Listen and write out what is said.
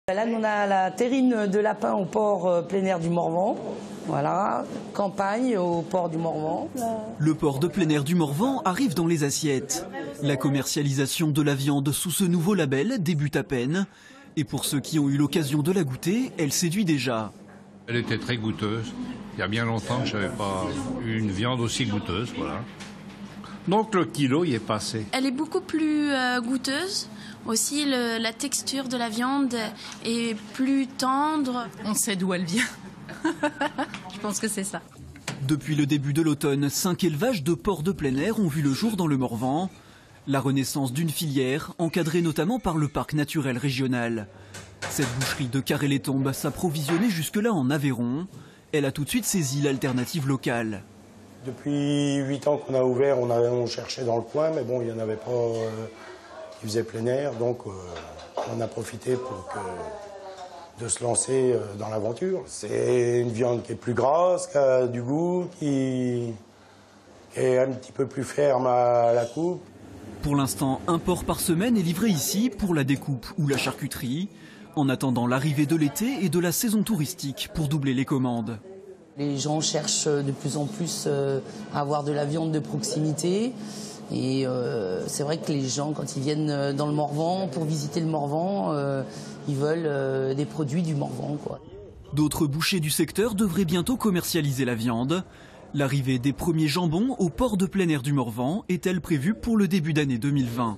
Là, on a la terrine de lapin au port plein air du Morvan. Voilà, campagne au port du Morvan. Le port de plein air du Morvan arrive dans les assiettes. La commercialisation de la viande sous ce nouveau label débute à peine. Et pour ceux qui ont eu l'occasion de la goûter, elle séduit déjà. Elle était très goûteuse. Il y a bien longtemps que je n'avais pas eu une viande aussi goûteuse. Voilà. Donc le kilo y est passé. Elle est beaucoup plus goûteuse. Aussi, la texture de la viande est plus tendre. On sait d'où elle vient. Je pense que c'est ça. Depuis le début de l'automne, 5 élevages de porcs de plein air ont vu le jour dans le Morvan. La renaissance d'une filière, encadrée notamment par le parc naturel régional. Cette boucherie de Carré-les-Tombes s'approvisionnait jusque-là en Aveyron. Elle a tout de suite saisi l'alternative locale. Depuis 8 ans qu'on a ouvert, on cherchait dans le coin, mais bon, il n'y en avait pas qui faisaient plein air, donc on a profité de se lancer dans l'aventure. C'est une viande qui est plus grasse, qui a du goût, qui est un petit peu plus ferme à la coupe. Pour l'instant, un porc par semaine est livré ici pour la découpe ou la charcuterie, en attendant l'arrivée de l'été et de la saison touristique pour doubler les commandes. Les gens cherchent de plus en plus à avoir de la viande de proximité. Et c'est vrai que les gens, quand ils viennent dans le Morvan, pour visiter le Morvan, ils veulent des produits du Morvan, quoi. D'autres bouchers du secteur devraient bientôt commercialiser la viande. L'arrivée des premiers jambons au port de plein air du Morvan est-elle prévue pour le début d'année 2020 ?